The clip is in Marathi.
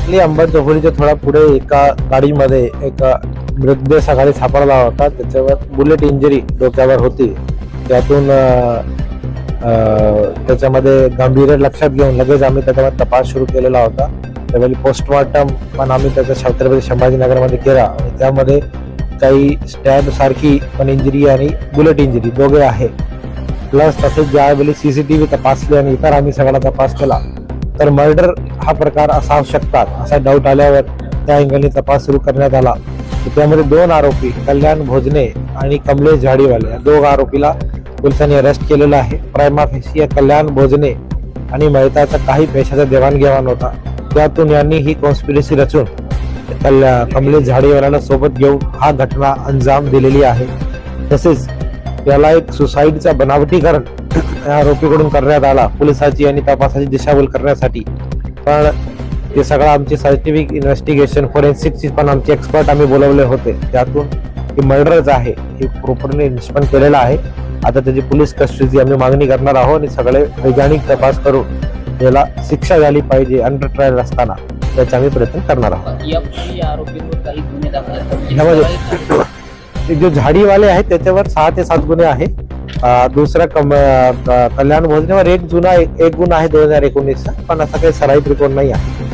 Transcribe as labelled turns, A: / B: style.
A: एक्झॅक्टली अंबाजोगाईच्या थोडा पुढे एका गाडीमध्ये एक मृतदेह सकाळी सापडला होता. त्याच्यावर बुलेट इंजरी डोक्यावर होती. त्यातून त्याच्यामध्ये गांभीर्य लक्षात घेऊन लगेच आम्ही त्याच्यावर तपास सुरू केलेला होता. त्यावेळी पोस्टमॉर्टम पण आम्ही त्याचा छत्रपती संभाजीनगरमध्ये केला आणि त्यामध्ये काही स्टॅब सारखी पण इंजरी आणि बुलेट इंजरी दोघे आहे. प्लस तसेच ज्यावेळी सीसीटीव्ही तपासले आणि इतर आम्ही सगळा तपास केला तर मर्डर हा प्रकार असा असू शकतात असा डाऊट आल्यावर त्या अँगलने तपास सुरू करण्यात आला. त्यामध्ये 2 आरोपी कल्याण भोजने आणि कमलेश झाडीवाले या 2 आरोपीला पोलिसांनी अरेस्ट केलेला आहे. प्रायमा फेसी कल्याण भोजने आणि मेहताचा काही पैशाचा देवाणघेवाण होता. त्यातून यांनी ही कॉन्स्पिरसी रचून कमलेश झाडीवाल्याला सोबत घेऊन हा घटना अंजाम दिलेली आहे. तसेच याला एक सुसाईडचा बनावटीकरण या आरोपीकडून करण्यात आला पोलिसांची आणि तपासाची दिशाभूल करण्यासाठी. पण हे सगळं आमची सायंटिफिक इन्व्हेस्टिगेशन फॉरेन्सिकची पण आमचे एक्सपर्ट आम्ही बोलवले होते. त्यातून हे मर्डरच आहे हे प्रॉपरली निष्पन्न केलेलं आहे. आता त्याची पोलीस कस्टडी आम्ही मागणी करणार आहोत आणि सगळे वैज्ञानिक तपास करून याला शिक्षा झाली पाहिजे अंडर ट्रायल असताना त्याचा आम्ही प्रयत्न करणार आहोत. यामध्ये जो झाडीवाले आहेत त्याच्यावर 6 ते 7 गुन्हे आहेत. दुसरा कल्याण भोजनेवर एक गुन्हा आहे 2019 पण असा काही सराईत रिपोर्ट नाही आहे.